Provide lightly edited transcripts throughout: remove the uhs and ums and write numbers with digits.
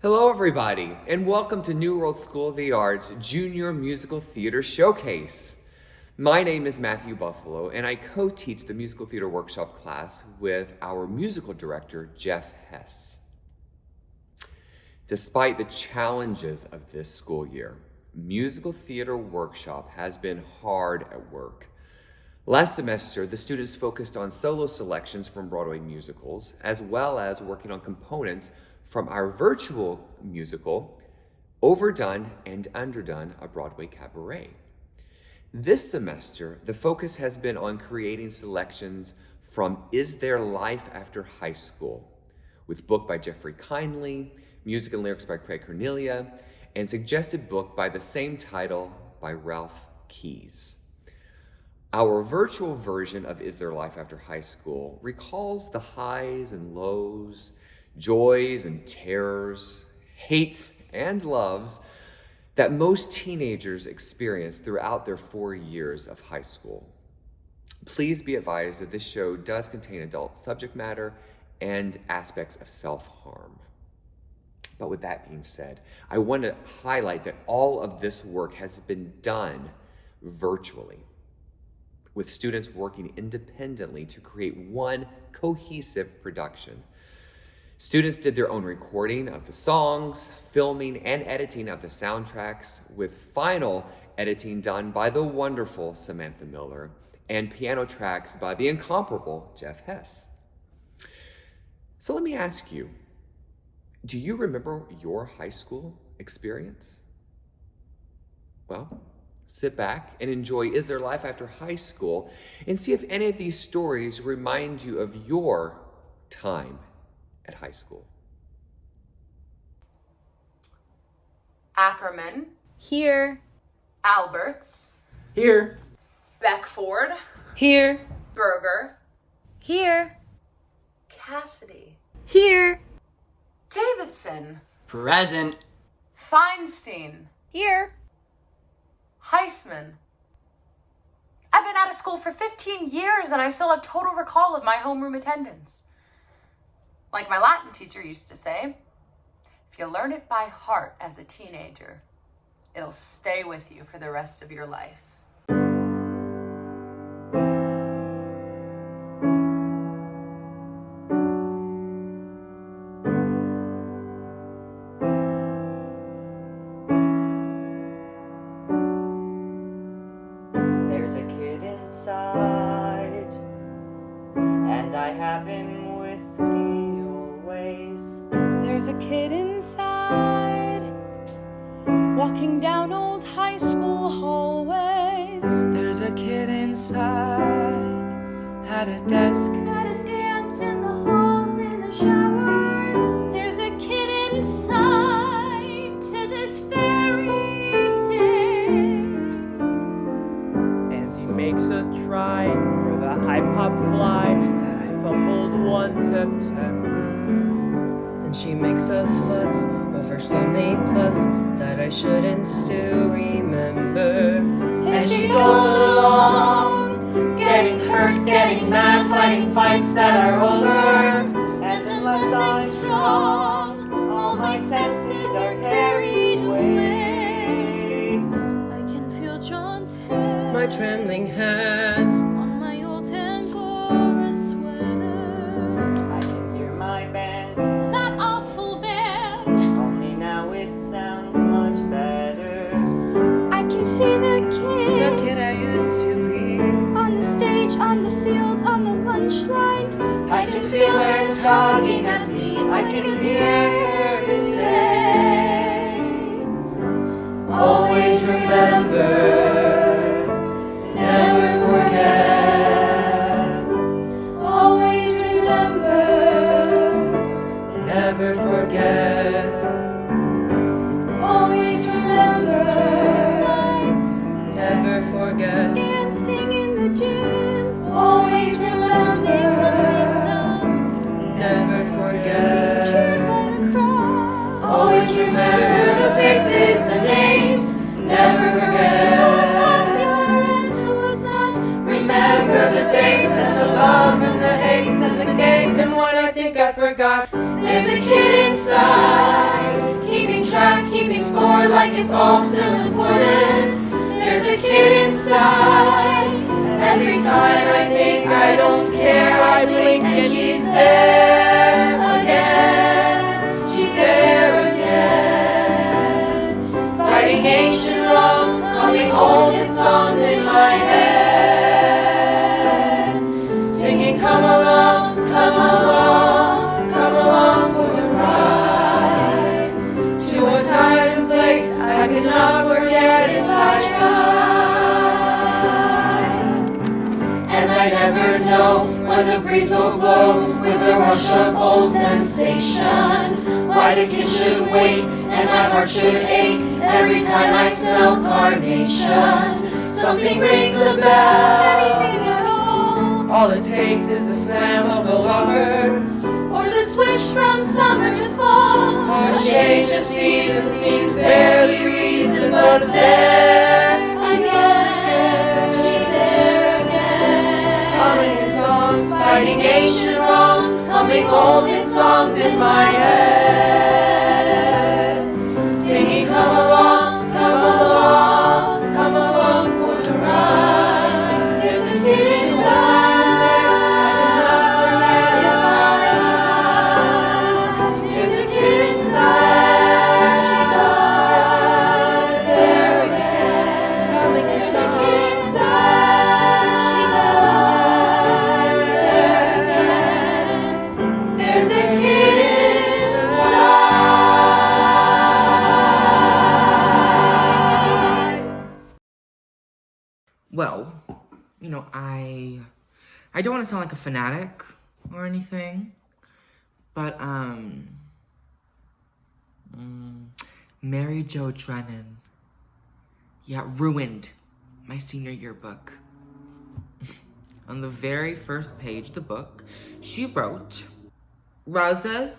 Hello everybody, and welcome to New World School of the Arts Junior Musical Theater Showcase. My name is Matthew Buffalo, and I co-teach the Musical Theater Workshop class with our musical director, Jeff Hess. Despite the challenges of this school year, Musical Theater Workshop has been hard at work. Last semester, the students focused on solo selections from Broadway musicals, as well as working on components from our virtual musical, Overdone and Underdone, a Broadway cabaret. This semester, the focus has been on creating selections from Is There Life After High School, with book by Jeffrey Kindley, music and lyrics by Craig Carnelia, and suggested book by the same title by Ralph Keyes. Our virtual version of Is There Life After High School recalls the highs and lows, joys and terrors, hates and loves that most teenagers experience throughout their 4 years of high school. Please be advised that this show does contain adult subject matter and aspects of self-harm. But with that being said, I want to highlight that all of this work has been done virtually, with students working independently to create one cohesive production. Students did their own recording of the songs, filming and editing of the soundtracks, with final editing done by the wonderful Samantha Miller and piano tracks by the incomparable Jeff Hess. So let me ask you, do you remember your high school experience? Well, sit back and enjoy Is There Life After High School and see if any of these stories remind you of your time at high school. Ackerman. Here. Alberts. Here. Beckford. Here. Berger. Here. Cassidy. Here. Davidson. Present. Feinstein. Here. Heisman. I've been out of school for 15 years and I still have total recall of my homeroom attendance. Like my Latin teacher used to say, if you learn it by heart as a teenager, it'll stay with you for the rest of your life. There's a kid inside, and I have him with me always. There's a kid inside, walking down old high school hallways. There's a kid inside, at a desk, At a dance in the halls, in the showers. There's a kid inside to this fairy tale. and he makes a try for the high pop fly that I fumbled one September. And she makes a fuss over some A+ that I shouldn't still remember. And she goes along, getting hurt, getting mad, fighting fights that are over. And unless I'm strong, all my senses are carried away. I can feel John's head, My trembling hand, on my old Angora sweater. I can hear my band, That awful band. only now it sounds much better. I can see the The kid kid I used to be. on the stage, on the field, on the lunch line. I can feel her tugging at me. I can hear her say, always remember, never forget. Always remember. Never forget. Always remember. Choosing sides, Never forget. dancing in the gym. Always remember. Seeing something done. Never forget. But a crowd. Always remember the faces, the names. Never Who was forget. popular and who was not. Remember the dates and the loves and the hates and the games. And when I think I forgot, There's a kid inside, keeping score like it's all still important. There's a kid inside. Every time I think I don't care, I blink and she's there again. She's there again. Fighting ancient wrongs, humming old hit songs in my head. Singing, come along, come along, come along for the ride. To a time and place I cannot forget if I try. And I never know when the breeze will blow with the rush of old sensations. Why the kid should wake and my heart should ache every time I smell carnations. Something rings a bell. Anything at all. All it takes is the slam of a locker, Or the switch from summer to fall. a change of season seems barely reason, but There again, she's there again. humming songs, Fighting ancient wrongs, humming old hit songs in my head. Singing, come along, come along, come along for the ride. There's a kid inside. There's a kid inside. There again. There's a kid inside. There again. There's a kid inside. Well, I don't want to sound like a fanatic or anything, but Mary Jo Drennan, ruined my senior yearbook. On the very first page of the book, she wrote, "Roses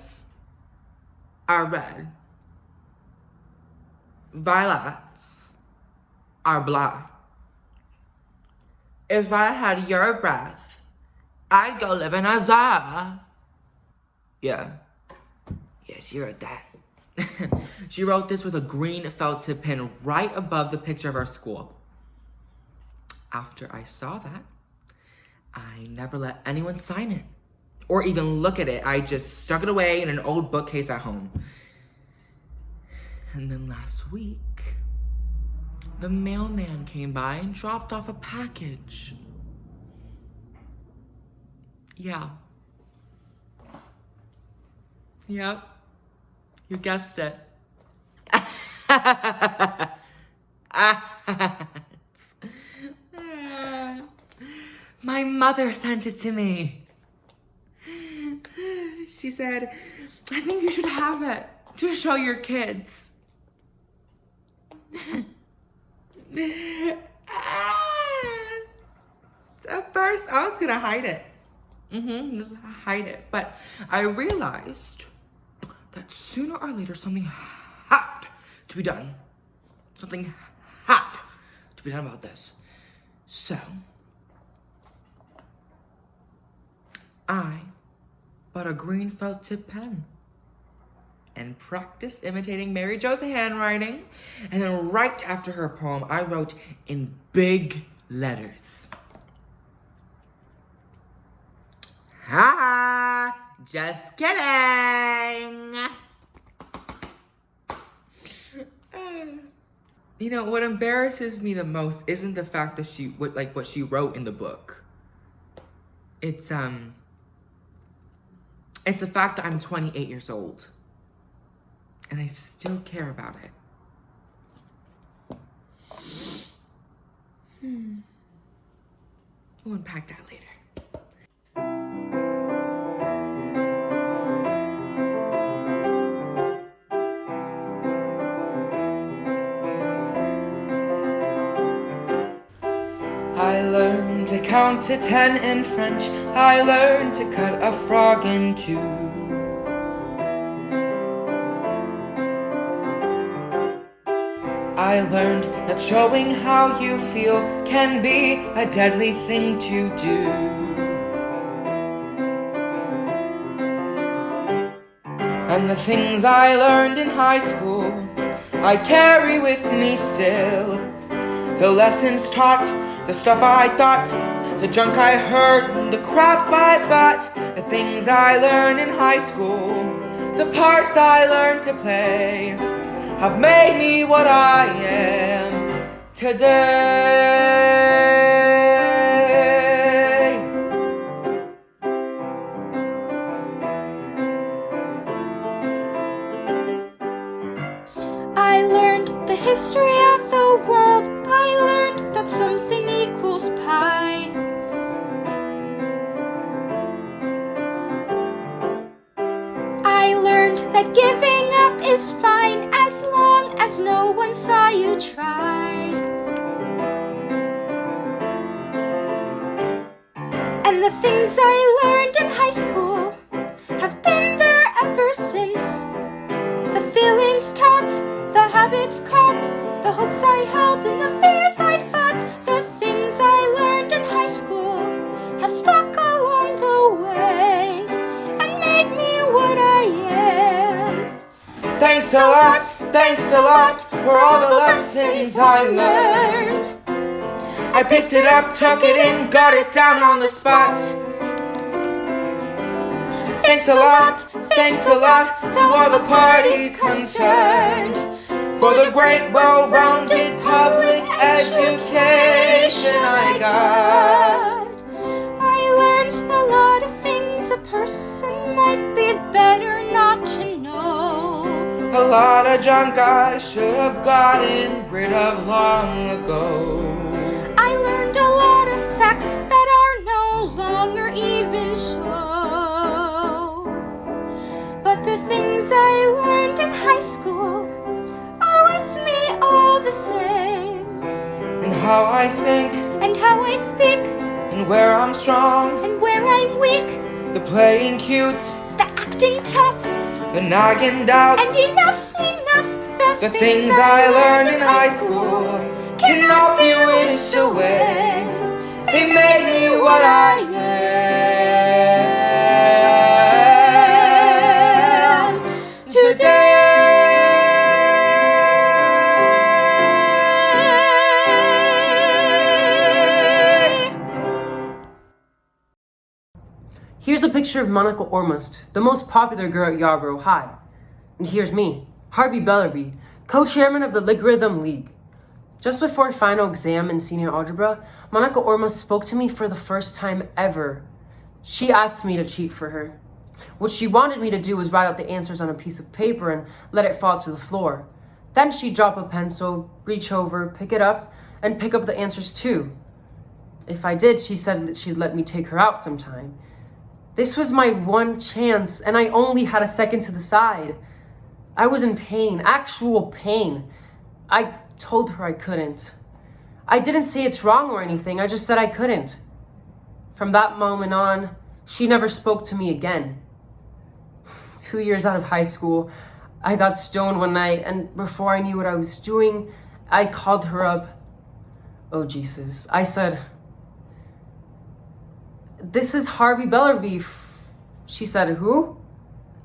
are red, violets are black. If I had your breath, I'd go live in a zoo." Yeah, she wrote that. She wrote this with a green felt tip pen right above the picture of our school. After I saw that, I never let anyone sign it or even look at it. I just stuck it away in an old bookcase at home. And then last week, the mailman came by and dropped off a package. Yeah. Yep. You guessed it. My mother sent it to me. She said, "I think you should have it to show your kids." At first, I was gonna hide it. Just hide it. But I realized that sooner or later something had to be done. Something had to be done about this. So, I bought a green felt tip pen and practiced imitating Mary Jo's handwriting. And then right after her poem, I wrote in big letters, "Ha! Just kidding!" What embarrasses me the most isn't the fact that what she wrote in the book. It's the fact that I'm 28 years old and I still care about it. We'll unpack that later. I learned to count to 10 in French. I learned to cut a frog in two. I learned that showing how you feel can be a deadly thing to do. And the things I learned in high school I carry with me still. The lessons taught, the stuff I thought, the junk I heard, the crap I bought, the things I learned in high school, the parts I learned to play, have made me what I am today. I learned the history of the world. I learned that something equals pi. I learned that giving up is fine as long as no one saw you try. And the things I learned in high school have been there ever since. The feelings taught, the habits caught, the hopes I held and the fears I fought. The things I learned in high school have stuck along the way and made me what I am. Thanks a lot for all the lessons I learned. I picked it up, took it in, got it down on the spot. Thanks a lot to all the parties concerned for the great, well-rounded public education I got. I learned a lot of things a person might be better not to know. A lot of junk I should have gotten rid of long ago. I learned a lot of facts that are no longer even so. But the things I learned in high school are with me all the same. And how I think, and how I speak, and where I'm strong, and where I'm weak, the playing cute, the acting tough, the nagging doubts, and enough's enough. The things I learned in high school cannot be wished away. They made me what I am today. Here's a picture of Monica Ormust, the most popular girl at Yarborough High. And here's me, Harvey Bellerby, co-chairman of the Logarithm League. Just before final exam in senior algebra, Monica Ormust spoke to me for the first time ever. She asked me to cheat for her. What she wanted me to do was write out the answers on a piece of paper and let it fall to the floor. Then she'd drop a pencil, reach over, pick it up, and pick up the answers too. If I did, she said that she'd let me take her out sometime. This was my one chance, and I only had a second to decide. I was in pain, actual pain. I told her I couldn't. I didn't say it's wrong or anything, I just said I couldn't. From that moment on, she never spoke to me again. 2 years out of high school, I got stoned one night, and before I knew what I was doing, I called her up. Oh, Jesus. I said, "This is Harvey Bellerby." She said, "Who?"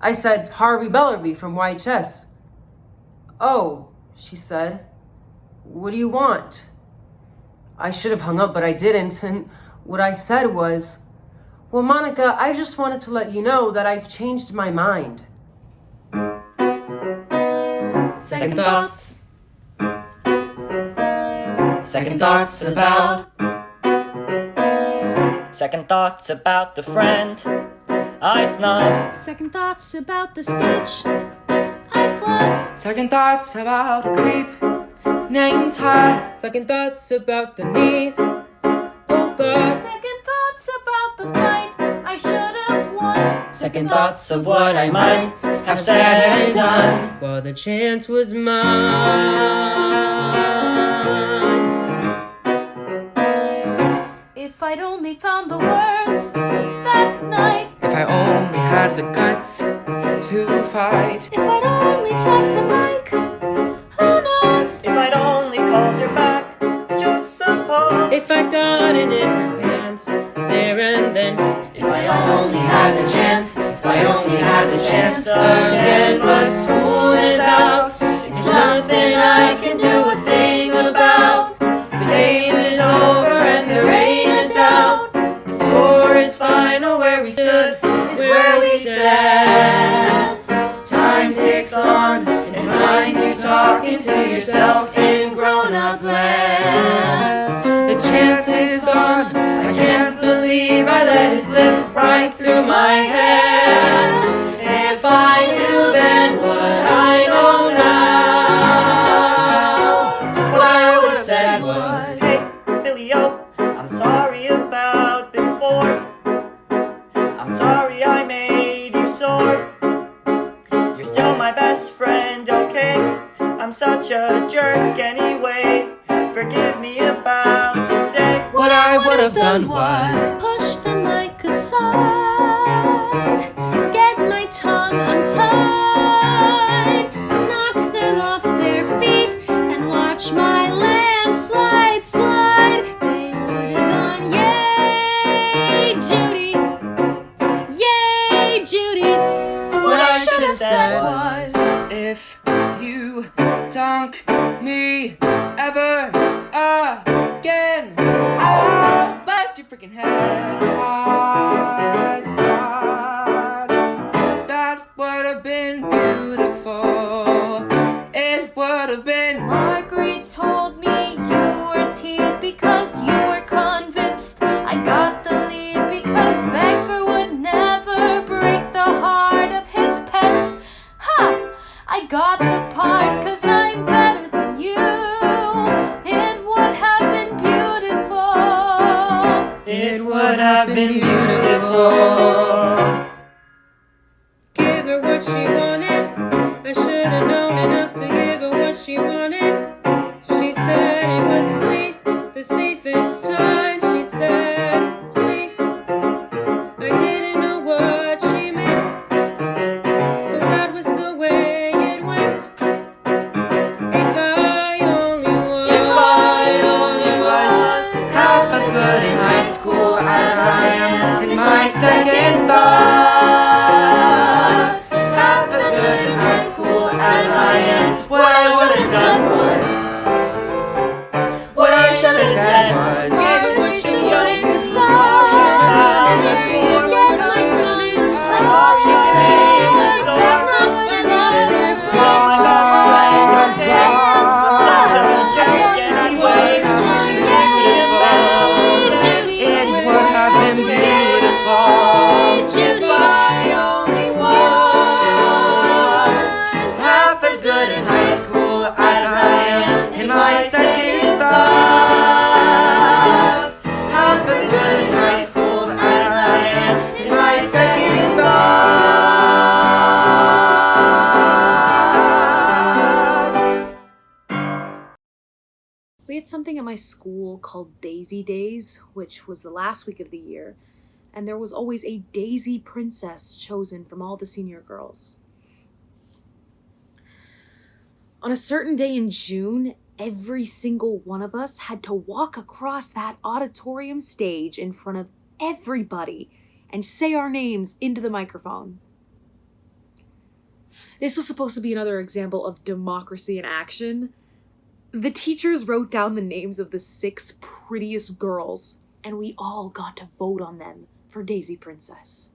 I said, "Harvey Bellerby from YHS." "Oh," she said, "what do you want?" I should have hung up, but I didn't, and what I said was, "Well, Monica, I just wanted to let you know that I've changed my mind." Second thoughts. Second thoughts about. Second thoughts about the friend I snubbed. Second thoughts about the speech I flunked. Second thoughts about a creep named Todd. Second thoughts about the niece. Oh God. Second thoughts about the fight I should have won. Second thoughts of what I might have said and done. While the chance was mine. If I'd only found the words that night. If I only had the guts to fight. If I'd only checked the mic. Who knows? If I'd only called her back, just suppose. If I'd gotten in her pants there and then. If I only had the chance, if I only had the chance again. But school is out, it's nothing stood is where we stand. Time ticks on and finds you talking to yourself in grown-up land. The chance is gone, I can't believe I let it slip right through my hands. If I knew then what I know now, what I would have said was, Hey, Billy-o, I'm sorry about before. I'm sorry I made you sore. You're still my best friend, okay? I'm such a jerk anyway. Forgive me about today. what I would have done was, push the mic aside, get my tongue untied, knock them off their feet, and watch my landslide slide. They would have gone, yay, Judy, yay, Judy. What I should have said was, if you dunk me ever again, I'll bust your freaking head. God, that would have been beautiful. It would have been. Marguerite told me you were teed because you were convinced I got the lead because Becker would never break the heart of his pet. Ha! I got the part cause I'm better than you. It would have been beautiful. It would have been beautiful. Give her what she wanted. I should have known enough to give her what she wanted. She said it was safe, the safest time. She said safe. I didn't know what she meant, so that was the way it went. If I only was half as good in high school as I am in my second thoughts. Half as good in high school as I am. What I would have done was, what I should have said was, Push the mic aside, get my tongue untied, knock them off their it would have been beautiful. If I only was half as good in high school as I am in my second thoughts. Half as good in high school as I am in my second thoughts. We had something at my school called Daisy Days, which was the last week of the year, and there was always a Daisy princess chosen from all the senior girls. On a certain day in June, every single one of us had to walk across that auditorium stage in front of everybody and say our names into the microphone. This was supposed to be another example of democracy in action. The teachers wrote down the names of the 6 prettiest girls, and we all got to vote on them for Daisy Princess.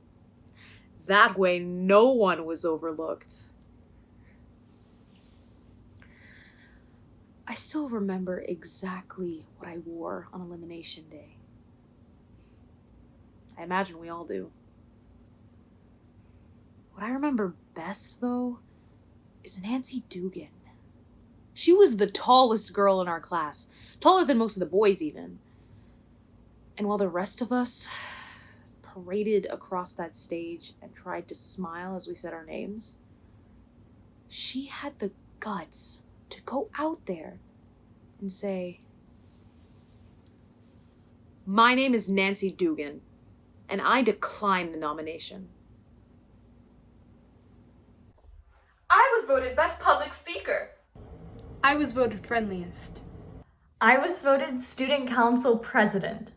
That way, no one was overlooked. I still remember exactly what I wore on Elimination Day. I imagine we all do. What I remember best, though, is Nancy Dugan. She was the tallest girl in our class, taller than most of the boys even. And while the rest of us paraded across that stage and tried to smile as we said our names, she had the guts to go out there and say, "My name is Nancy Dugan, and I decline the nomination." I was voted best public speaker. I was voted friendliest. I was voted student council president.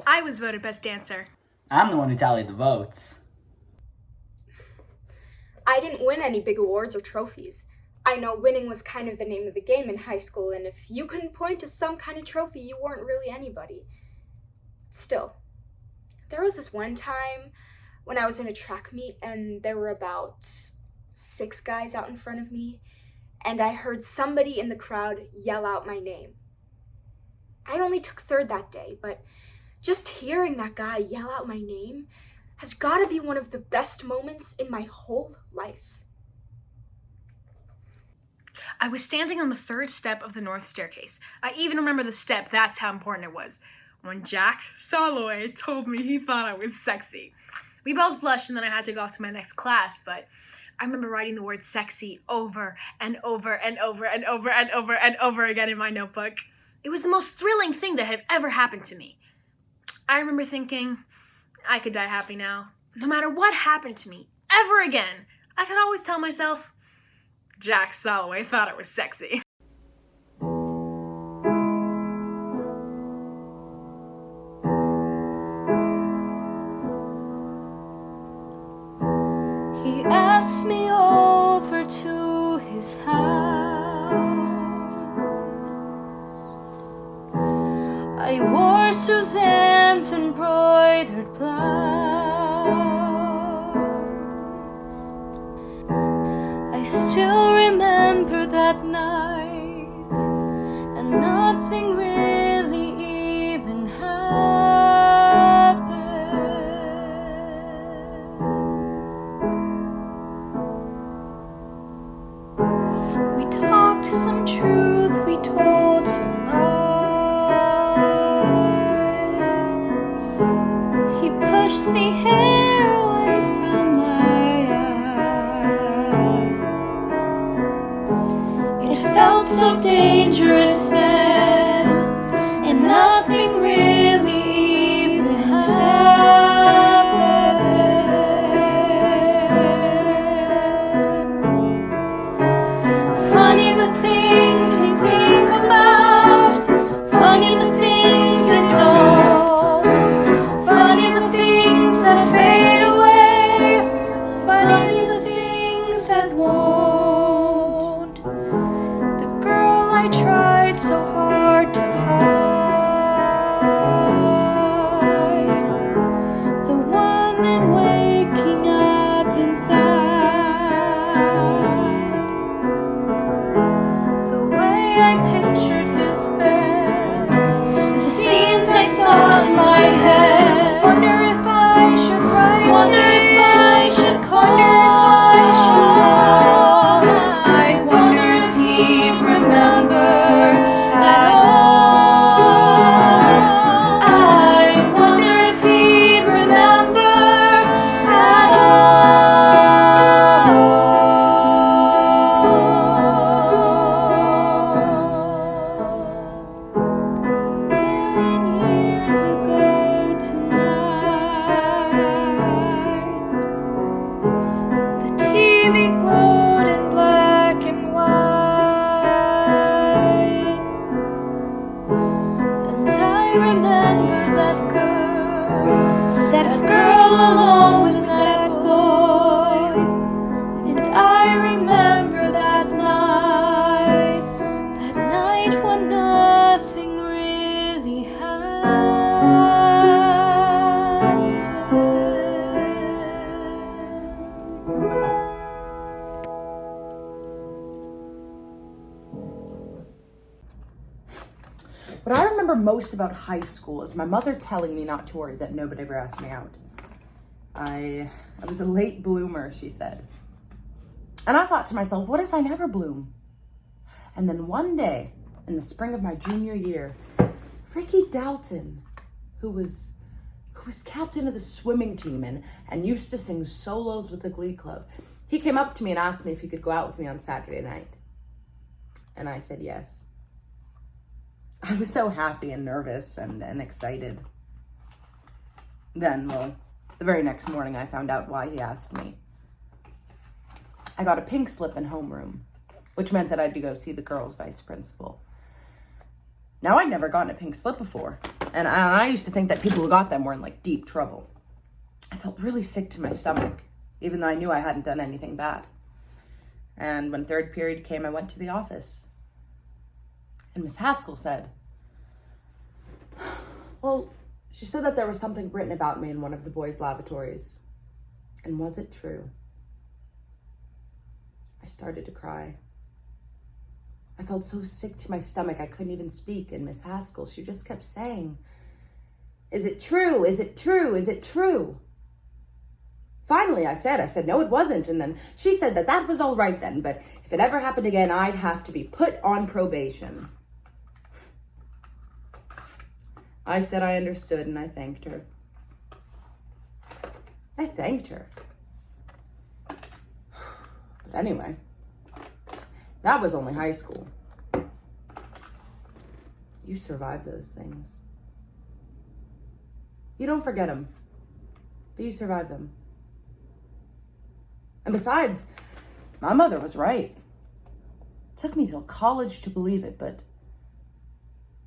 I was voted best dancer. I'm the one who tallied the votes. I didn't win any big awards or trophies. I know winning was kind of the name of the game in high school, and if you couldn't point to some kind of trophy, you weren't really anybody. Still, there was this one time when I was in a track meet and there were about 6 guys out in front of me, and I heard somebody in the crowd yell out my name. I only took 3rd that day, but just hearing that guy yell out my name has got to be one of the best moments in my whole life. I was standing on the 3rd step of the north staircase. I even remember the step, that's how important it was, when Jack Soloway told me he thought I was sexy. We both blushed and then I had to go off to my next class, but I remember writing the word sexy over and over and over and over and over and over again in my notebook. It was the most thrilling thing that had ever happened to me. I remember thinking, I could die happy now. No matter what happened to me, ever again, I could always tell myself, Jack Soloway thought it was sexy. He asked me over to his house. I wore Suzanne's embroidered blouse. I still remember that night, and nothing really even happened. We talked some truth, we told some lies. He pushed the hair away from my eyes. It felt so dangerous then, and nothing really even happened. Funny the things we think about, funny the things that don't, funny the things that fade away, funny the things that won't. The girl I tried so hard to hide, the woman waking up inside, the way I pictured his bed, the scenes I saw in my head. Wonder if I should write, wonder if I should call, wonder if I should call. I wonder if he'd remember at all. I wonder if he'd remember at all. Million years ago tonight, the TV glowed in black and white, and I remember that girl alone with that boy, and I remember that night when nothing really happened. What I remember most about high school is my mother telling me not to worry, that nobody ever asked me out. I was a late bloomer, she said. And I thought to myself, what if I never bloom? And then one day, in the spring of my junior year, Ricky Dalton, who was captain of the swimming team and used to sing solos with the Glee Club, he came up to me and asked me if he could go out with me on Saturday night. And I said yes. I was so happy and nervous and excited. Then, well, the very next morning I found out why he asked me. I got a pink slip in homeroom, which meant that I had to go see the girls' vice principal. Now, I'd never gotten a pink slip before, and I used to think that people who got them were in, like, deep trouble. I felt really sick to my stomach, even though I knew I hadn't done anything bad. And when 3rd period came, I went to the office. And Miss Haskell said, well, she said that there was something written about me in one of the boys' lavatories. And was it true? I started to cry. I felt so sick to my stomach I couldn't even speak, and Miss Haskell, she just kept saying, "Is it true? Is it true? Is it true?" Finally, I said, no, it wasn't. And then she said that was all right then, but if it ever happened again, I'd have to be put on probation. I said I understood, and I thanked her. I thanked her. But anyway, that was only high school. You survive those things. You don't forget them, but you survive them. And besides, my mother was right. It took me till college to believe it, but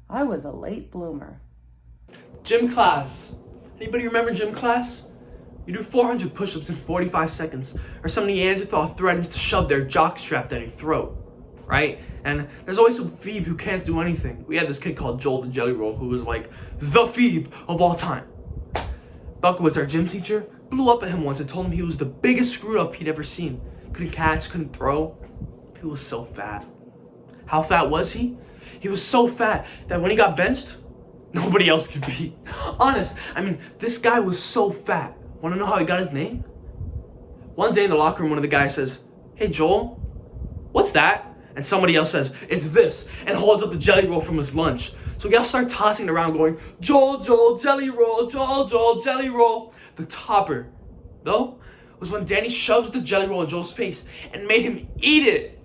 I was a late bloomer. Gym class. Anybody remember gym class? You do 400 push-ups in 45 seconds, or some Neanderthal threatens to shove their jockstrap down your throat, right? And there's always some phoebe who can't do anything. We had this kid called Joel the Jelly Roll who was like the phoebe of all time. Buckowitz, our gym teacher, blew up at him once and told him he was the biggest screw-up he'd ever seen. Couldn't catch, couldn't throw. He was so fat. How fat was he? He was so fat that when he got benched, nobody else could beat. Honest, I mean, this guy was so fat. Want to know how he got his name? One day in the locker room, one of the guys says, "Hey, Joel, what's that?" And somebody else says, "It's this," and holds up the jelly roll from his lunch. So we all start tossing it around going, "Joel, Joel, jelly roll, Joel, Joel, jelly roll." The topper, though, was when Danny shoves the jelly roll in Joel's face and made him eat it.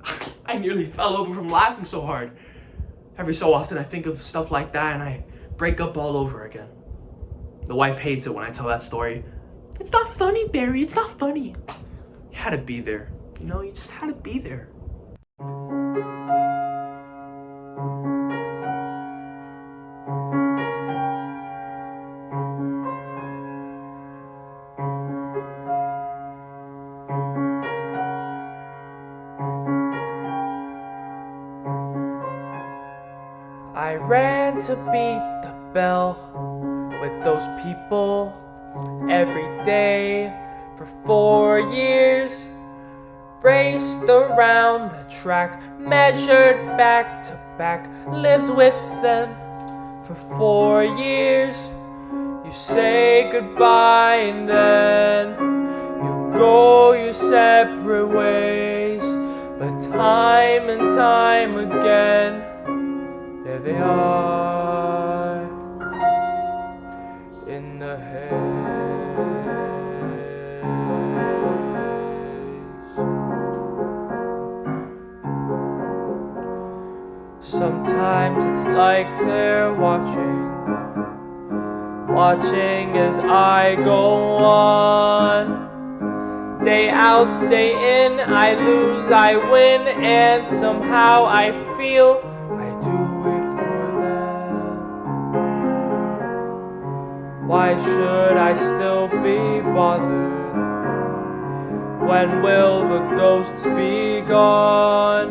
I nearly fell over from laughing so hard. Every so often I think of stuff like that and I break up all over again. The wife hates it when I tell that story. "It's not funny, Barry, it's not funny." You had to be there. You know, you just had to be there. I ran to beat the bell with those people every day for 4 years. Raced around the track, measured back to back, lived with them for 4 years. You say goodbye and then you go your separate ways. But time and time again, there they are in the haze. Sometimes it's like they're watching as I go on. Day out, day in, I lose, I win, and somehow I feel I do it for them. Why should I still be bothered? When will the ghosts be gone?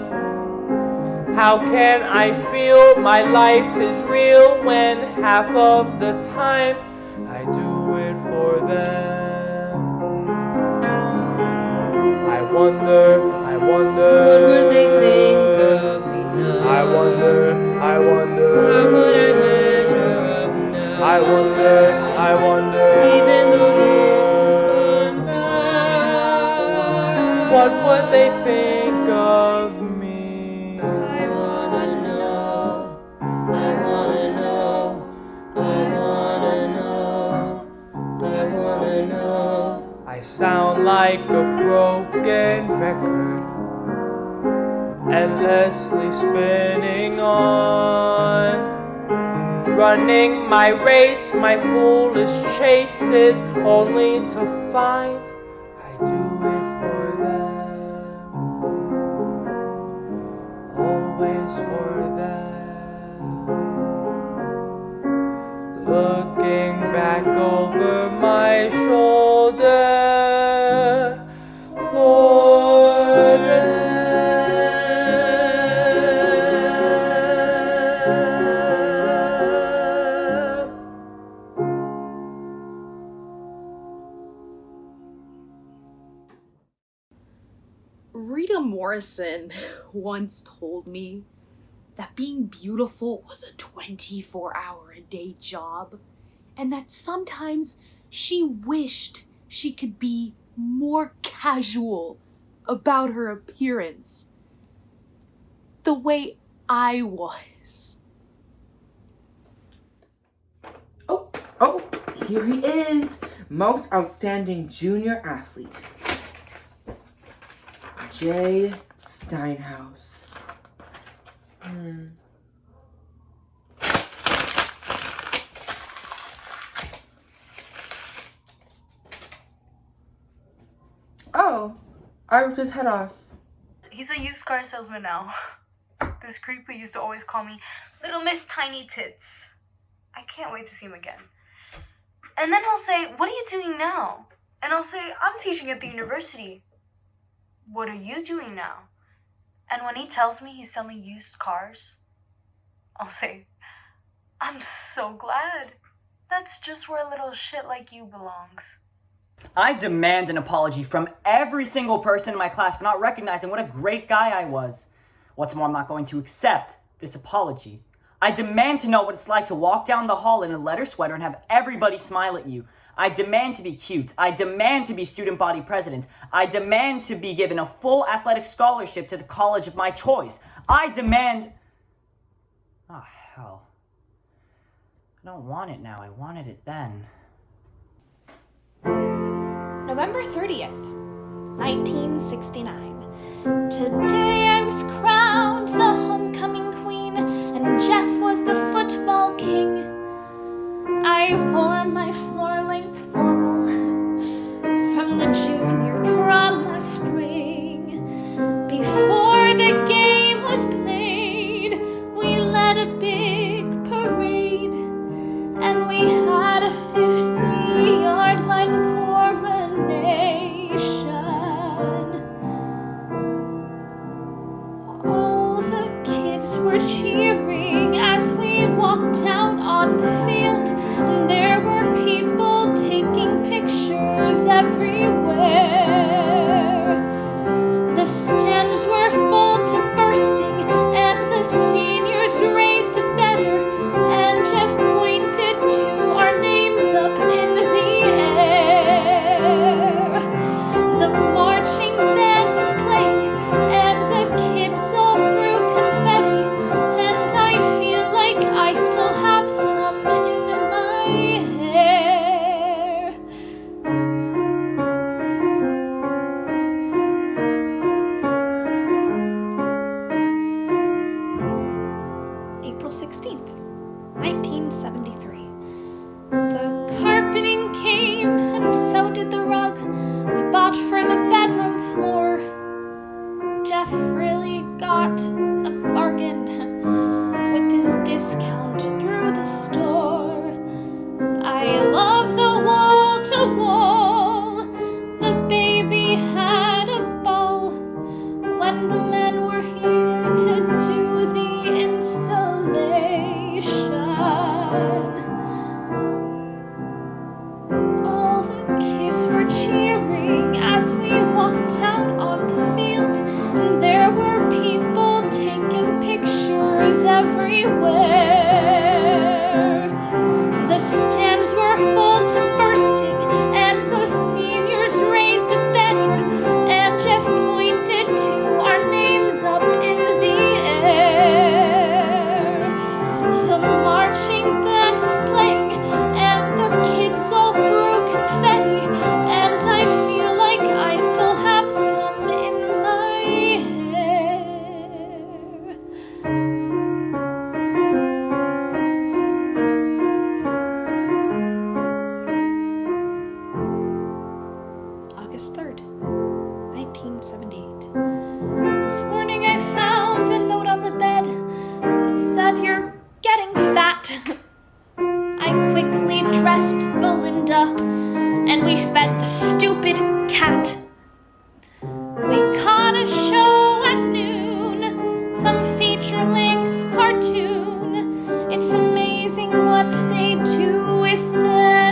How can I feel my life is real when half of the time I do it for them? I wonder, what would they think of me now? I wonder, how would I measure up now? I wonder, even though it's goodbye, what would they think of me? I wanna know, I wanna know, I wanna know, I wanna know. I sound like a broken record, endlessly spinning on, running my race, my foolish chases, only to find I do it for them, always for them. Looking back over my shoulder for them. Rita Morrison once told me that being beautiful was a 24-hour-a-day job, and that sometimes she wished she could be more casual about her appearance. The way I was. Oh, here he is. Most outstanding junior athlete. Jay Steinhaus. Oh, I ripped his head off. He's a used car salesman now. This creep who used to always call me Little Miss Tiny Tits. I can't wait to see him again. And then he'll say, "What are you doing now?" And I'll say, "I'm teaching at the university." "What are you doing now?" And when he tells me he's selling used cars, I'll say, "I'm so glad. That's just where a little shit like you belongs." I demand an apology from every single person in my class for not recognizing what a great guy I was. What's more, I'm not going to accept this apology. I demand to know what it's like to walk down the hall in a leather sweater and have everybody smile at you. I demand to be cute. I demand to be student body president. I demand to be given a full athletic scholarship to the college of my choice. I demand... Oh, hell. I don't want it now. I wanted it then. November 30th, 1969. Today I was crowned the homecoming queen, and Jeff was the football king. I wore my floor-length formal from the junior prom last spring. Before the game was played, we led a big parade, and we had a 50-yard line coronation. All the kids were cheering as we walked out on the field, and there were people taking pictures everywhere. The stands were full to bursting, and the seniors raised a banner, and Jeff pointed to our names up in the air. The marching band was playing, and the kids all threw confetti, and I feel like I still have some in my hair. April 16th, 1973. The carpeting came, and so did the rug we bought for the bedroom floor. Jeff really got a bargain with his discount through the store. I love the wall-to-wall. The baby had a ball when the men were here to do the installation. All the kids were cheering as we walked out on the field, and there were people taking pictures everywhere. The stands were full to bursting, and the seniors raised a banner, and Jeff pointed to our names up in the air. The marching band was playing, and the kids all threw confetti, and I feel like I still have some in my hair. August 3rd, 1978. This morning I found a note on the bed. It said, "You're getting fat." I quickly dressed Belinda, and we fed the stupid cat. We caught a show at noon, some feature-length cartoon. It's amazing what they do with animation.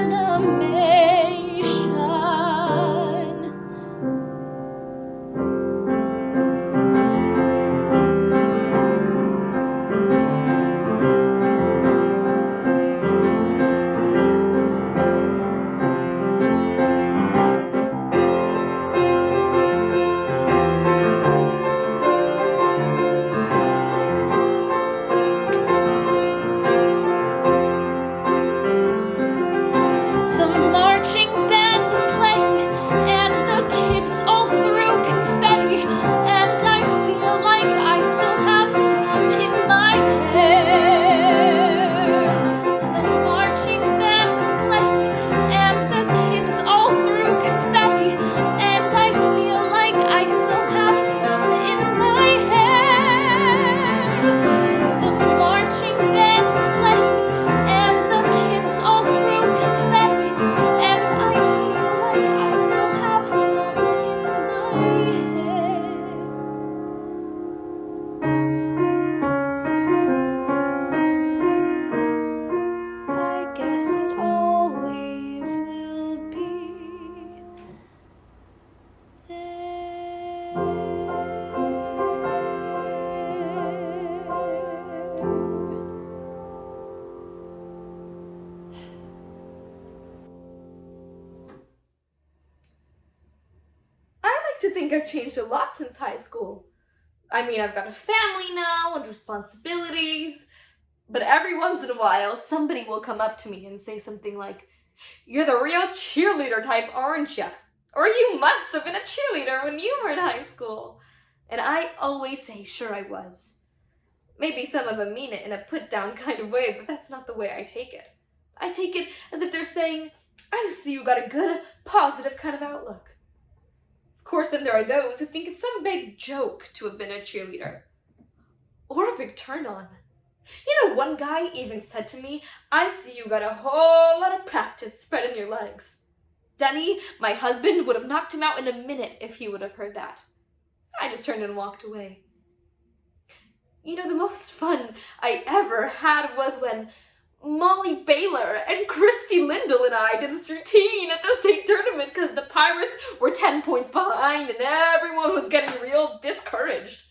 like to think I've changed a lot since high school. I mean, I've got a family now and responsibilities, but every once in a while, somebody will come up to me and say something like, "You're the real cheerleader type, aren't ya? Or you must have been a cheerleader when you were in high school." And I always say, "Sure I was." Maybe some of them mean it in a put-down kind of way, but that's not the way I take it. I take it as if they're saying, "I see you got a good, positive kind of outlook." Of course, then there are those who think it's some big joke to have been a cheerleader. Or a big turn-on. You know, one guy even said to me, "I see you got a whole lot of practice spreading your legs." Denny, my husband, would have knocked him out in a minute if he would have heard that. I just turned and walked away. You know, the most fun I ever had was when Molly Baylor and Christy Lindell and I did this routine at the state tournament because the Pirates were 10 points behind and everyone was getting real discouraged.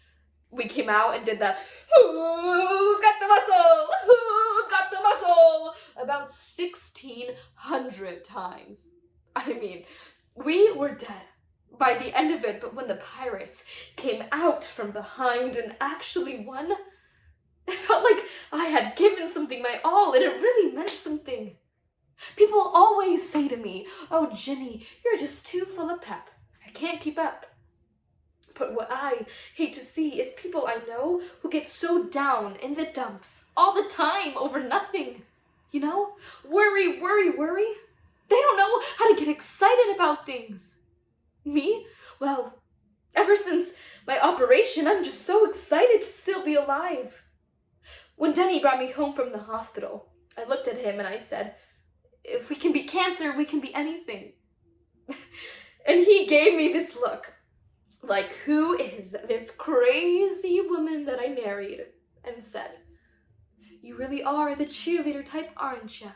We came out and did the "Who's got the muscle? Who's got the muscle?" about 1,600 times. I mean, we were dead by the end of it, but when the Pirates came out from behind and actually won, it felt like I had given something my all, and it really meant something. People always say to me, "Oh, Jenny, you're just too full of pep. I can't keep up." But what I hate to see is people I know who get so down in the dumps all the time over nothing. You know? Worry, worry, worry. They don't know how to get excited about things. Me? Well, ever since my operation, I'm just so excited to still be alive. When Denny brought me home from the hospital, I looked at him and I said, "If we can be cancer, we can be anything." And he gave me this look, like, "Who is this crazy woman that I married?" and said, "You really are the cheerleader type, aren't ya?"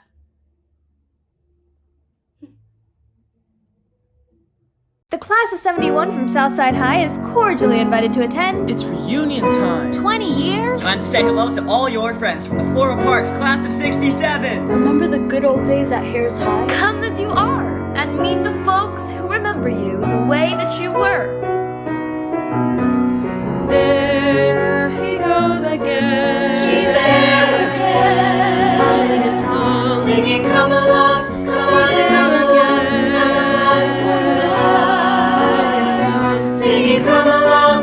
The class of 71 from Southside High is cordially invited to attend. It's reunion time. 20 years? Time to say hello to all your friends from the Floral Parks class of 67. Remember the good old days at Harris High? Come as you are and meet the folks who remember you the way that you were. There he goes again. She's there again. Humming a song, Singing, "Come along, come on, there come along, again. come along for the Humming a song, ride." Singing, "Come along."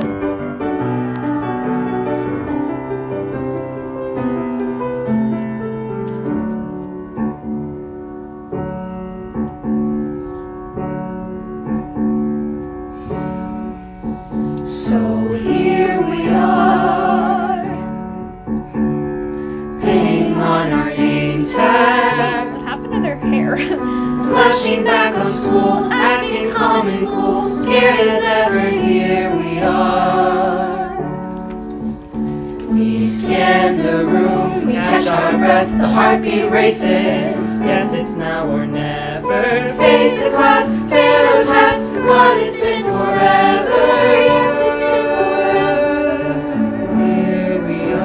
So here we are, pinning on our name tags. What happened to their hair? Flashing back on school, acting calm and cool, scared as ever, here we are. We scan the room, we catch our breath, the heartbeat races. Guess it's now or never. Face the class, fail and pass, God, it's been forever. Yes, it's been forever. Here we are.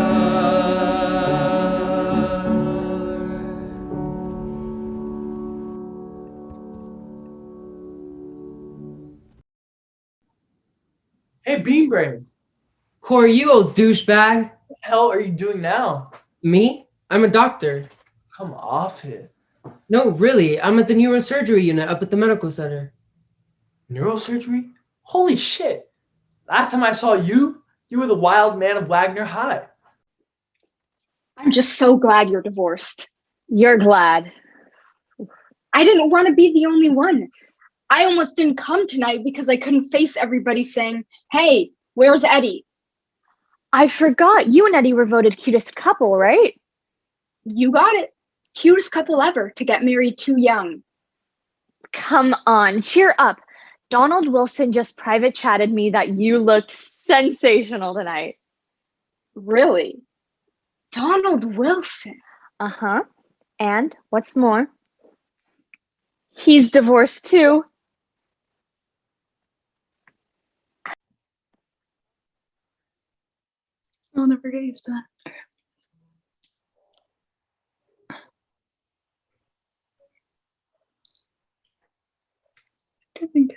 Hey, Bean Brain. Who are you, old douchebag? What the hell are you doing now? Me? I'm a doctor. Come off it. No, really, I'm at the neurosurgery unit up at the medical center. Neurosurgery? Holy shit. Last time I saw you, you were the wild man of Wagner High. I'm just so glad you're divorced. You're glad. I didn't want to be the only one. I almost didn't come tonight because I couldn't face everybody saying, "Hey, where's Eddie?" I forgot you and Eddie were voted cutest couple, right? You got it. Cutest couple ever to get married too young. Come on, cheer up. Donald Wilson just private chatted me that you looked sensational tonight. Really? Donald Wilson? Uh-huh. And what's more, he's divorced too. I'll never get used to that. I think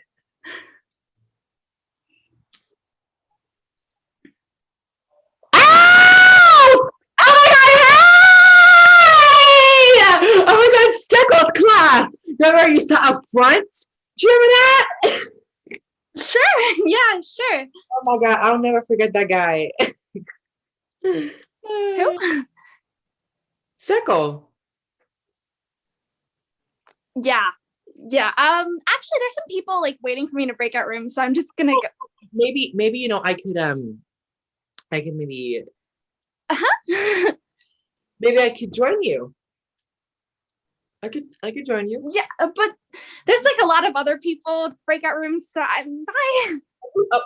Remember I used to up front? Do you remember that? Sure. Yeah, sure. Oh my god, I'll never forget that guy. Who? Circle. Yeah. Yeah. Actually there's some people like waiting for me in a breakout room, so I'm just gonna go. Maybe I could maybe Uh-huh. maybe I could join you. I could join you. Yeah, but there's like a lot of other people with breakout rooms, so I'm bye. Oh.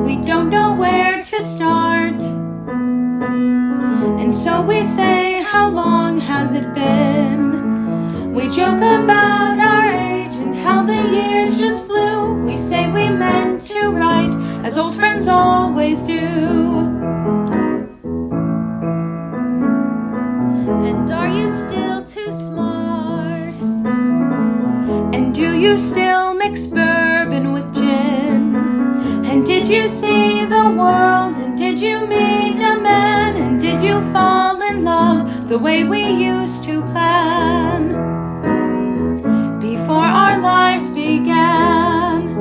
We don't know where to start, and so we say, how long has it been? We joke about our age and how the years just flew. We say we meant to write, as old friends always do. And are you still too smart? And do you still mix bourbon with gin? And did you see the world? And did you meet a man? And did you fall in love the way we used to plan before our lives began?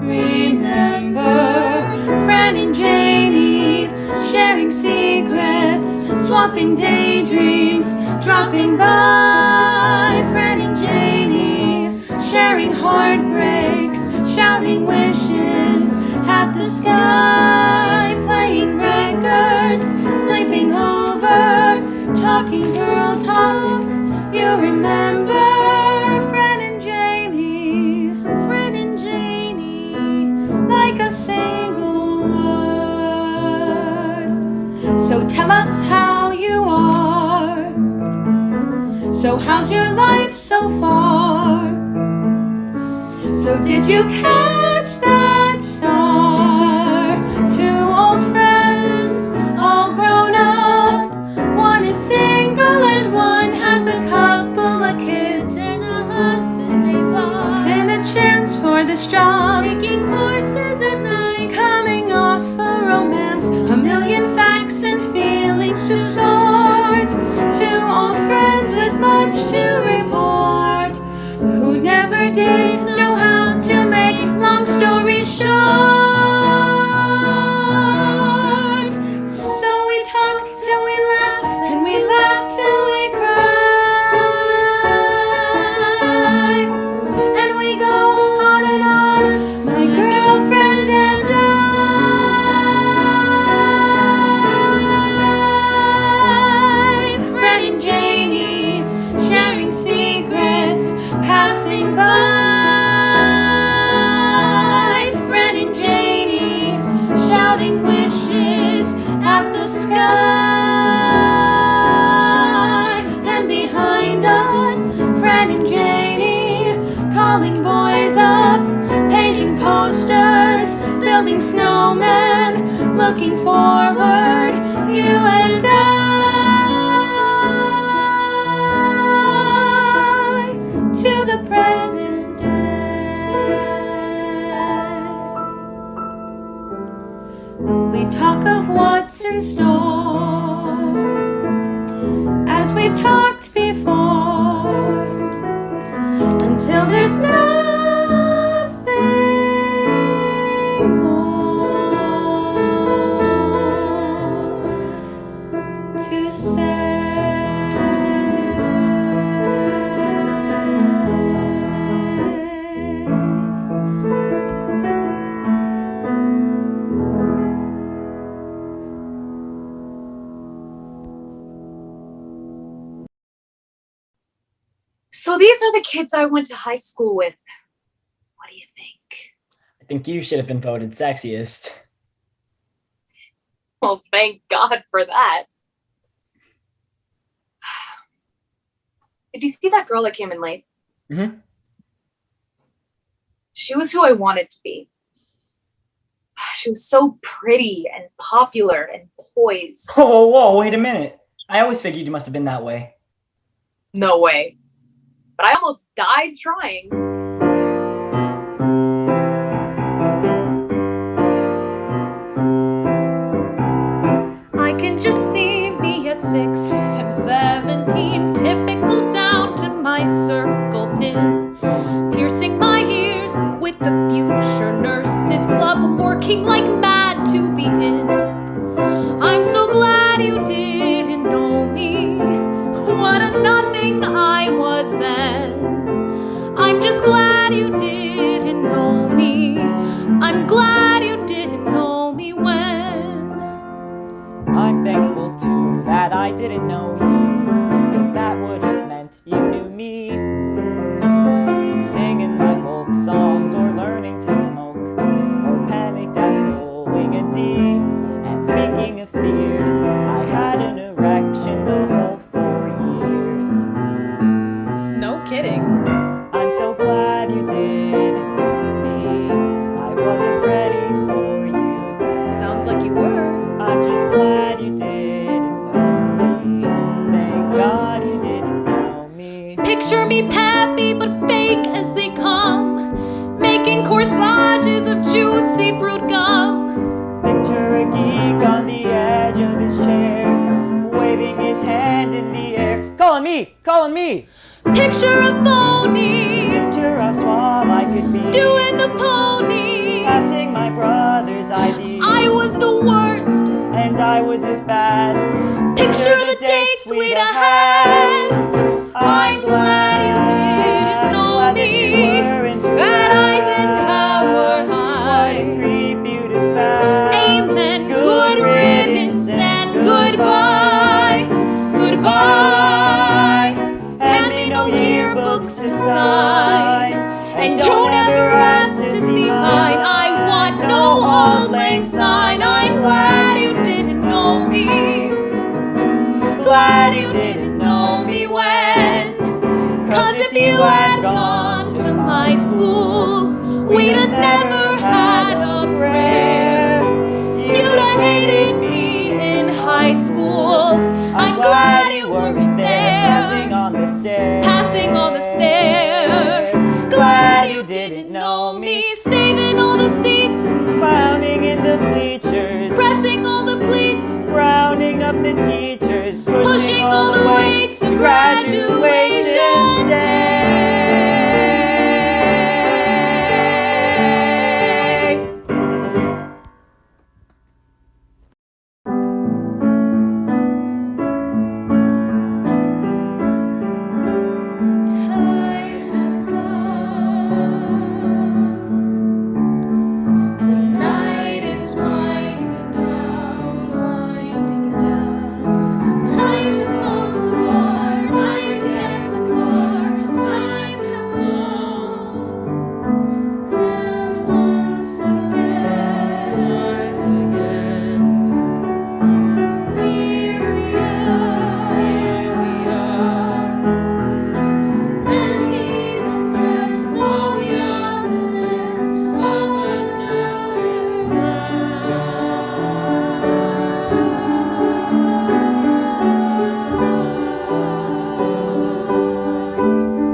Remember Fred and Janie sharing secrets, swapping daydreams, dropping by. Fred and Janie sharing heartbreaks, shouting wishes at the sky, playing records, sleeping over, talking girl talk. You remember Fred and Janie, Fred and Janie, like a single word. So tell us how you are. So how's your life so far? So did you catch that star? Two old friends, all grown up. One is single and one has a couple of kids and a husband they bought, and a chance for this job, taking courses at night, coming off a romance, a million facts and feelings to sort. Two old friends with much to report, who never did know how to make long stories short. So we talk till we laugh, and we laugh till we cry, and we go on and on, my girlfriend and I. Fred and Janie sharing secrets, passing by. Fred and Janie shouting wishes at the sky, and behind us Fred and Janie calling boys up, painting posters, building snowmen, looking forward, you and I, to the present day. We talk of what's in store, as we've talked before, until there's nothing more to say. So these are the kids I went to high school with. What do you think? I think you should have been voted sexiest. Well, thank God for that. Did you see that girl that came in late? Mm-hmm. She was who I wanted to be. She was so pretty and popular and poised. Whoa, wait a minute. I always figured you must have been that way. No way. But I almost died trying. I'm working like mad to be in. I'm so glad you didn't know me. What a nothing I was then. I'm just glad you didn't know me. I'm glad you didn't know me when. I'm thankful too that I didn't know you, 'cause that would have meant you knew me. Singing my folk songs or learning to smoke, or panicked at pulling a D. And speaking of fears, I had an erection the whole 4 years. No kidding. I'm so glad you didn't know me. I wasn't ready for you then. Sounds like you were. I'm just glad you didn't know me. Thank God you didn't know me. Picture me peppy but fake as they come, making corsages of juicy fruit gum. Picture a geek on the edge of his chair, waving his hand in the air. Calling me! Calling me! Picture a phony. Picture how suave I could be, doing the pony. passing my brother's ID. I was the worst. And I was as bad. Picture the dates we'd have had. I'm glad you didn't know me. At Eisenhower High. What a creep you'd have found. Amen. Good riddance and goodbye. Goodbye. Hand me no yearbooks to sign. And don't ever ask to see mine. I want no old lang syne. I'm glad you didn't know me. Glad you didn't know me when. 'Cause if you had gone to my school, we'd have never had a prayer. You'd have hated me in high school. I'm glad you weren't there. Passing on the stair. Passing on the stair. Glad you didn't know me. Saving all the seats. Clowning in the bleachers. Pressing all the pleats. Rounding up the teachers. Pushing all the way to graduation day. Time has come. The night is winding down, winding down. Time to close the bar, time to get the car. Time has come. And once again, here we are. And these are friends, all the awesomeness of another time.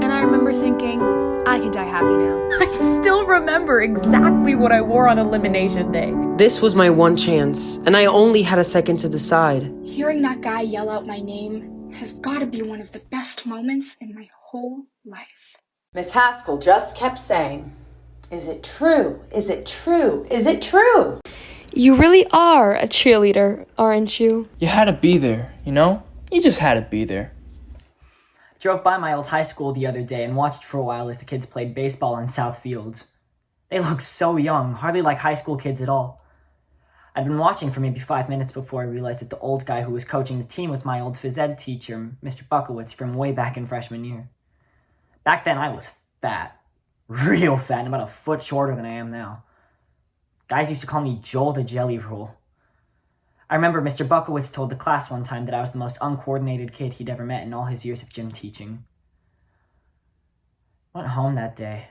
And I remember thinking, I can die happy now. I still remember exactly what I wore on Elimination Day. This was my one chance, and I only had a second to decide. Hearing that guy yell out my name has got to be one of the best moments in my whole life. Miss Haskell just kept saying, "Is it true? Is it true? Is it true?" You really are a cheerleader, aren't you? You had to be there, you know? You just had to be there. Drove by my old high school the other day and watched for a while as the kids played baseball on South Field. They looked so young, hardly like high school kids at all. I'd been watching for maybe 5 minutes before I realized that the old guy who was coaching the team was my old phys ed teacher, Mr. Buckowitz, from way back in freshman year. Back then I was fat. Real fat, and about a foot shorter than I am now. Guys used to call me Joel the Jelly Roll. I remember Mr. Buckowitz told the class one time that I was the most uncoordinated kid he'd ever met in all his years of gym teaching. I went home that day.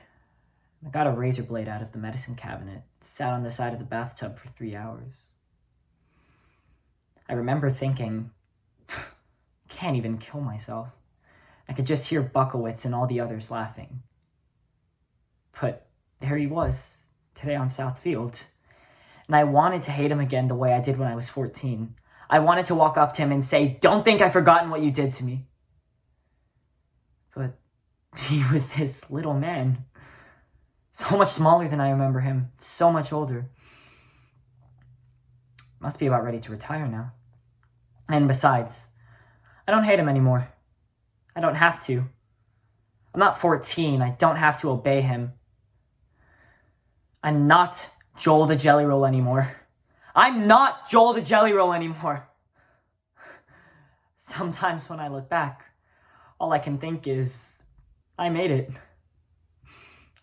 I got a razor blade out of the medicine cabinet, sat on the side of the bathtub for 3 hours. I remember thinking, can't even kill myself. I could just hear Buckowitz and all the others laughing. But there he was, today on South Field. And I wanted to hate him again the way I did when I was 14. I wanted to walk up to him and say, "Don't think I've forgotten what you did to me." But he was this little man. So much smaller than I remember him. So much older. Must be about ready to retire now. And besides, I don't hate him anymore. I don't have to. I'm not 14. I don't have to obey him. I'm not Joel the Jelly Roll anymore. I'm not Joel the Jelly Roll anymore. Sometimes when I look back, all I can think is, I made it.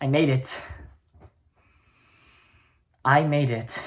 I made it. I made it.